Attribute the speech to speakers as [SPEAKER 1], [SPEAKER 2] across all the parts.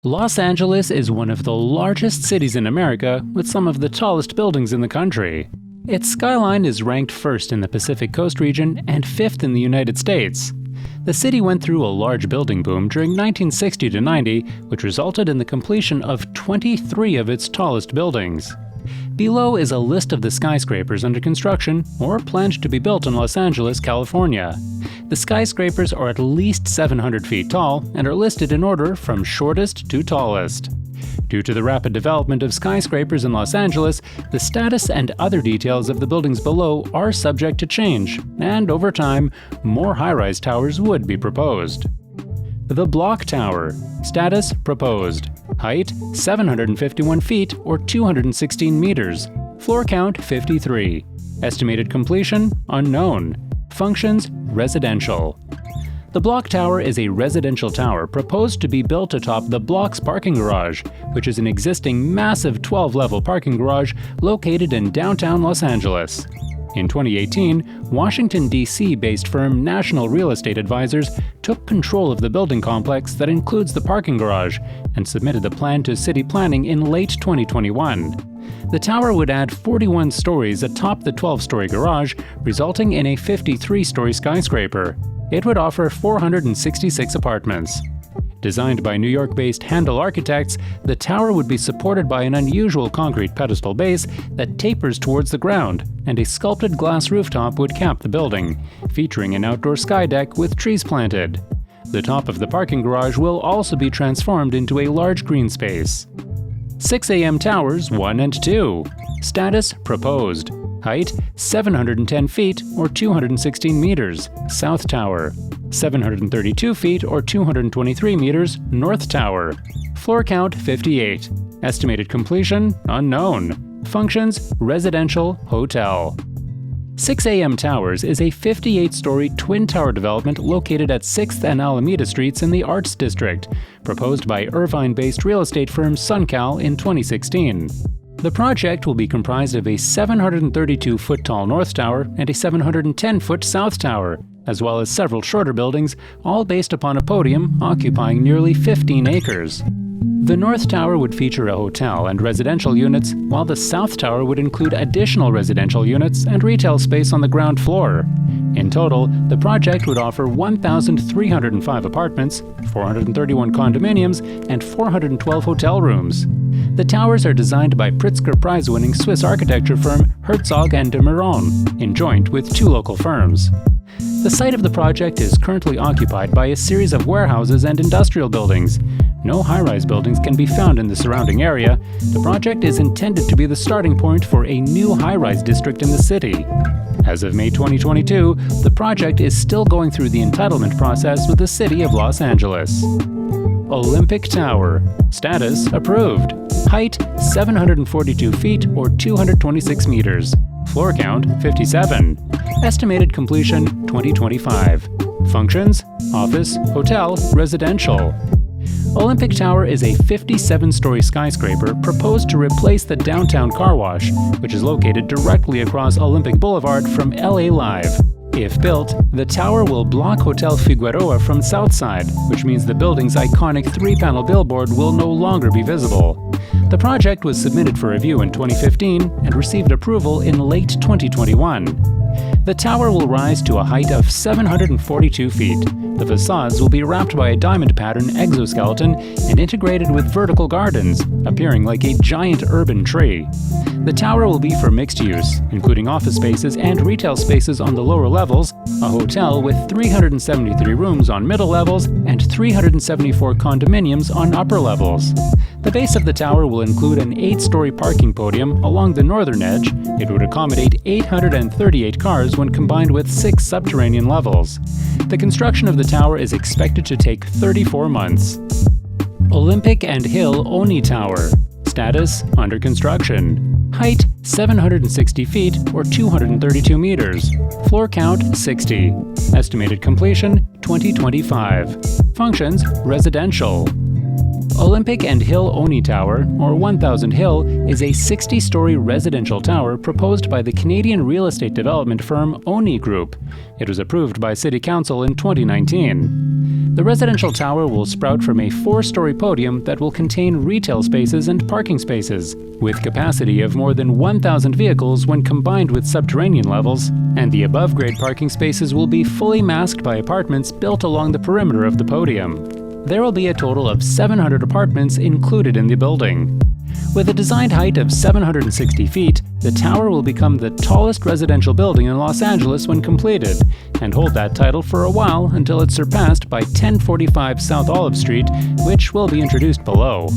[SPEAKER 1] Los Angeles is one of the largest cities in America with some of the tallest buildings in the country. Its skyline is ranked first in the Pacific Coast region and fifth in the United States. The city went through a large building boom during 1960 to 90, which resulted in the completion of 23 of its tallest buildings. Below is a list of the skyscrapers under construction or planned to be built in Los Angeles, California. The skyscrapers are at least 700 feet tall and are listed in order from shortest to tallest. Due to the rapid development of skyscrapers in Los Angeles, the status and other details of the buildings below are subject to change, and over time, more high-rise towers would be proposed. The Block Tower. Status proposed. Height 751 feet or 216 meters. Floor count 53. Estimated completion unknown. Functions residential. The Block Tower is a residential tower proposed to be built atop the Block's parking garage, which is an existing massive 12-level parking garage located in downtown Los Angeles. In 2018, Washington, D.C.-based firm National Real Estate Advisors took control of the building complex that includes the parking garage and submitted the plan to city planning in late 2021. The tower would add 41 stories atop the 12-story garage, resulting in a 53-story skyscraper. It would offer 466 apartments. Designed by New York-based Handel Architects, the tower would be supported by an unusual concrete pedestal base that tapers towards the ground, and a sculpted glass rooftop would cap the building, featuring an outdoor sky deck with trees planted. The top of the parking garage will also be transformed into a large green space. 6 a.m. Towers 1 and 2. Status proposed. Height 710 feet or 216 meters, South Tower. 732 feet or 223 meters, North Tower. Floor count 58. Estimated completion unknown. Functions residential hotel. 6 a.m. Towers is a 58-story twin tower development located at 6th and Alameda Streets in the Arts District, proposed by Irvine-based real estate firm SunCal in 2016. The project will be comprised of a 732-foot-tall North Tower and a 710-foot South Tower, as well as several shorter buildings, all based upon a podium occupying nearly 15 acres. The North Tower would feature a hotel and residential units, while the South Tower would include additional residential units and retail space on the ground floor. In total, the project would offer 1,305 apartments, 431 condominiums, and 412 hotel rooms. The towers are designed by Pritzker Prize-winning Swiss architecture firm Herzog & de Meuron, in joint with 2 local firms. The site of the project is currently occupied by a series of warehouses and industrial buildings. No high-rise buildings can be found in the surrounding area. The project is intended to be the starting point for a new high-rise district in the city. As of May 2022, the project is still going through the entitlement process with the City of Los Angeles. Olympic Tower. Status approved. Height 742 feet or 226 meters. Floor count 57. Estimated completion 2025. Functions office, hotel, residential. Olympic Tower is a 57-story skyscraper proposed to replace the downtown car wash, which is located directly across Olympic Boulevard from LA Live. If built, the tower will block Hotel Figueroa from Southside, which means the building's iconic 3-panel billboard will no longer be visible. The project was submitted for review in 2015 and received approval in late 2021. The tower will rise to a height of 742 feet. The facades will be wrapped by a diamond pattern exoskeleton and integrated with vertical gardens, appearing like a giant urban tree. The tower will be for mixed use, including office spaces and retail spaces on the lower levels, a hotel with 373 rooms on middle levels, and 374 condominiums on upper levels. The base of the tower will include an 8-story parking podium along the northern edge. It would accommodate 838 cars when combined with 6 subterranean levels. The construction of the tower is expected to take 34 months. Olympic and Hill Oni Tower. Status under construction. Height 760 feet or 232 meters. Floor count 60. Estimated completion 2025. Functions residential. Olympic and Hill Oni Tower, or 1000 Hill, is a 60-story residential tower proposed by the Canadian real estate development firm Oni Group. It was approved by City Council in 2019. The residential tower will sprout from a 4-story podium that will contain retail spaces and parking spaces, with capacity of more than 1,000 vehicles when combined with subterranean levels, and the above-grade parking spaces will be fully masked by apartments built along the perimeter of the podium. There will be a total of 700 apartments included in the building. With a designed height of 760 feet, the tower will become the tallest residential building in Los Angeles when completed, and hold that title for a while until it's surpassed by 1045 South Olive Street, which will be introduced below.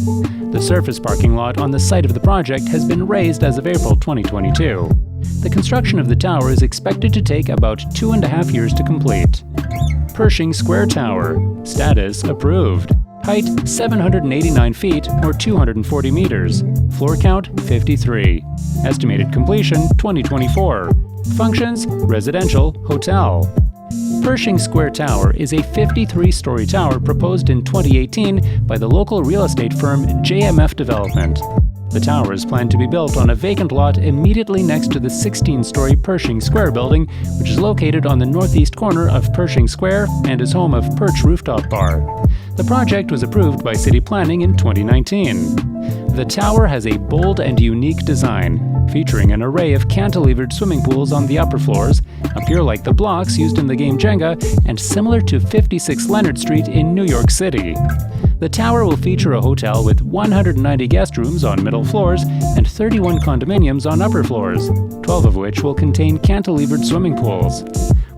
[SPEAKER 1] The surface parking lot on the site of the project has been raised as of April 2022. The construction of the tower is expected to take about 2.5 years to complete. Pershing Square Tower. Status approved. Height 789 feet or 240 meters. Floor count 53. Estimated completion 2024. Functions residential, hotel. Pershing Square Tower is a 53-story tower proposed in 2018 by the local real estate firm JMF Development. The tower is planned to be built on a vacant lot immediately next to the 16-story Pershing Square building, which is located on the northeast corner of Pershing Square and is home of Perch Rooftop Bar. The project was approved by City Planning in 2019. The tower has a bold and unique design, featuring an array of cantilevered swimming pools on the upper floors, appear like the blocks used in the game Jenga, and similar to 56 Leonard Street in New York City. The tower will feature a hotel with 190 guest rooms on middle floors and 31 condominiums on upper floors, 12 of which will contain cantilevered swimming pools.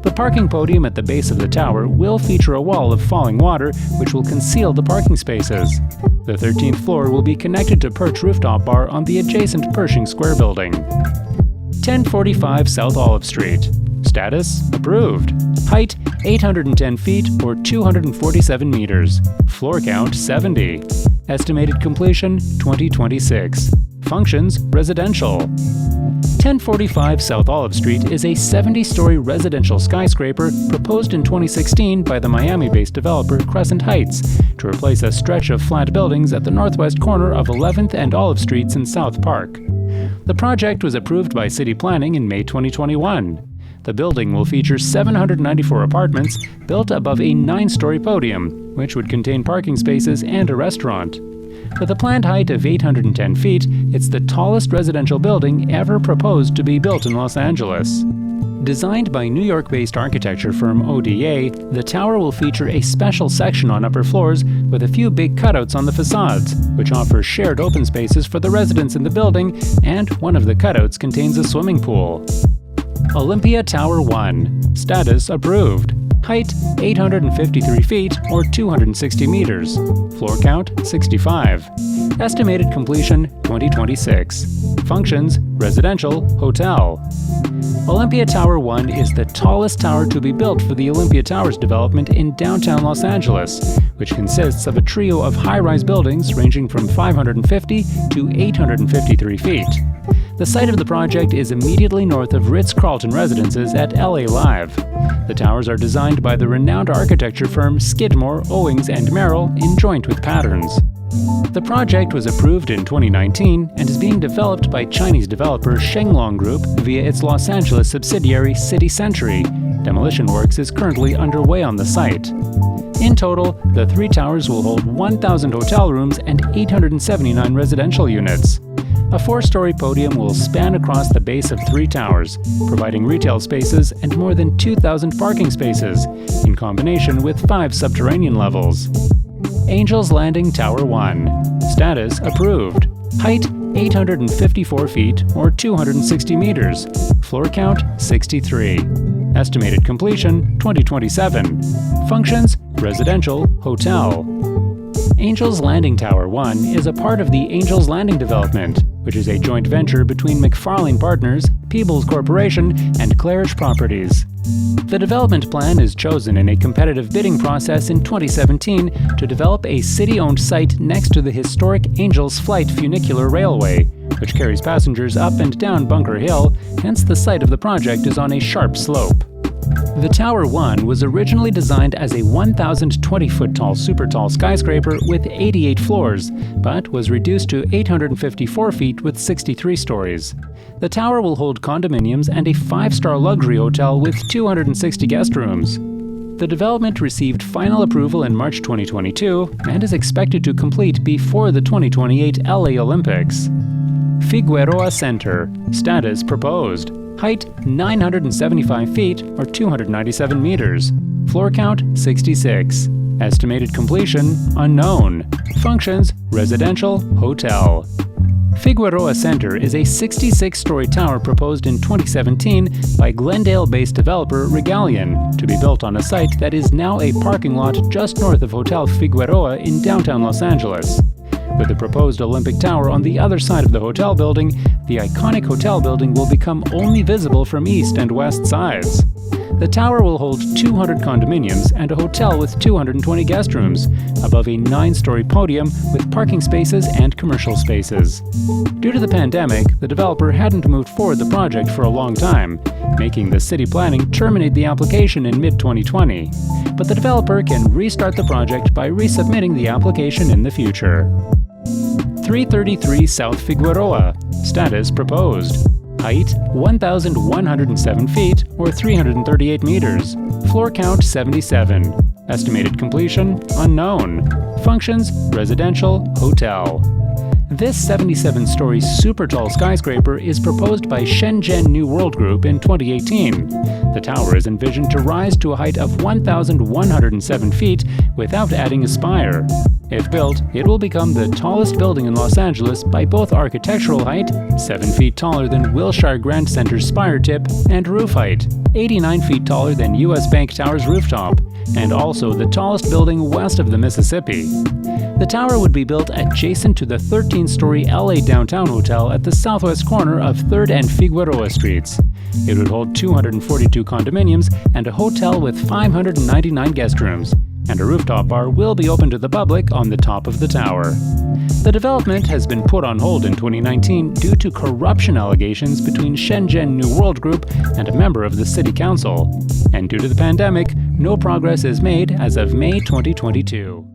[SPEAKER 1] The parking podium at the base of the tower will feature a wall of falling water which will conceal the parking spaces. The 13th floor will be connected to Perch Rooftop Bar on the adjacent Pershing Square building. 1045 South Olive Street. Status approved. Height 810 feet or 247 meters. Floor count 70. Estimated completion 2026. Functions residential. 1045 South Olive Street is a 70-story residential skyscraper proposed in 2016 by the Miami-based developer Crescent Heights to replace a stretch of flat buildings at the northwest corner of 11th and Olive Streets in South Park. The project was approved by City Planning in May 2021. The building will feature 794 apartments built above a 9-story podium, which would contain parking spaces and a restaurant. With a planned height of 810 feet, it's the tallest residential building ever proposed to be built in Los Angeles. Designed by New York-based architecture firm ODA, the tower will feature a special section on upper floors with a few big cutouts on the facades, which offers shared open spaces for the residents in the building, and one of the cutouts contains a swimming pool. Olympia Tower 1. Status approved. Height 853 feet or 260 meters. Floor count 65. Estimated completion 2026. Functions residential, hotel. Olympia Tower 1 is the tallest tower to be built for the Olympia Towers development in downtown Los Angeles, which consists of a trio of high-rise buildings ranging from 550 to 853 feet. The site of the project is immediately north of Ritz-Carlton Residences at LA Live. The towers are designed by the renowned architecture firm Skidmore, Owings & Merrill in joint with Patterns. The project was approved in 2019 and is being developed by Chinese developer Shenglong Group via its Los Angeles subsidiary City Century. Demolition works is currently underway on the site. In total, the 3 towers will hold 1,000 hotel rooms and 879 residential units. A 4-story podium will span across the base of 3 towers, providing retail spaces and more than 2,000 parking spaces, in combination with 5 subterranean levels. Angels Landing Tower 1. Status approved. Height 854 feet or 260 meters. Floor count 63. Estimated completion 2027. Functions residential, hotel. Angels Landing Tower 1 is a part of the Angels Landing development, which is a joint venture between McFarlane Partners, Peebles Corporation, and Claridge Properties. The development plan is chosen in a competitive bidding process in 2017 to develop a city-owned site next to the historic Angels Flight Funicular Railway, which carries passengers up and down Bunker Hill, hence the site of the project is on a sharp slope. The Tower 1 was originally designed as a 1,020-foot tall super tall skyscraper with 88 floors, but was reduced to 854 feet with 63 stories. The tower will hold condominiums and a 5-star luxury hotel with 260 guest rooms. The development received final approval in March 2022 and is expected to complete before the 2028 LA Olympics. Figueroa Center. Status proposed. Height 975 feet or 297 meters. Floor count 66. Estimated completion unknown. Functions residential, hotel. Figueroa Center is a 66-story tower proposed in 2017 by Glendale-based developer Regalian to be built on a site that is now a parking lot just north of Hotel Figueroa in downtown Los Angeles. With the proposed Olympic Tower on the other side of the hotel building, the iconic hotel building will become only visible from east and west sides. The tower will hold 200 condominiums and a hotel with 220 guest rooms, above a 9-story podium with parking spaces and commercial spaces. Due to the pandemic, the developer hadn't moved forward the project for a long time, making the city planning terminate the application in mid-2020. But the developer can restart the project by resubmitting the application in the future. 333 South Figueroa. Status proposed. Height 1,107 feet or 338 meters. Floor count 77. Estimated completion unknown. Functions residential, hotel. This 77-story super tall skyscraper is proposed by Shenzhen New World Group in 2018. The tower is envisioned to rise to a height of 1,107 feet without adding a spire. If built, it will become the tallest building in Los Angeles by both architectural height, 7 feet taller than Wilshire Grand Center's spire tip, and roof height, 89 feet taller than US Bank Tower's rooftop, and also the tallest building west of the Mississippi. The tower would be built adjacent to the 13-story LA Downtown Hotel at the southwest corner of 3rd and Figueroa Streets. It would hold 242 condominiums and a hotel with 599 guest rooms, and a rooftop bar will be open to the public on the top of the tower. The development has been put on hold in 2019 due to corruption allegations between Shenzhen New World Group and a member of the city council. And due to the pandemic, no progress is made as of May 2022.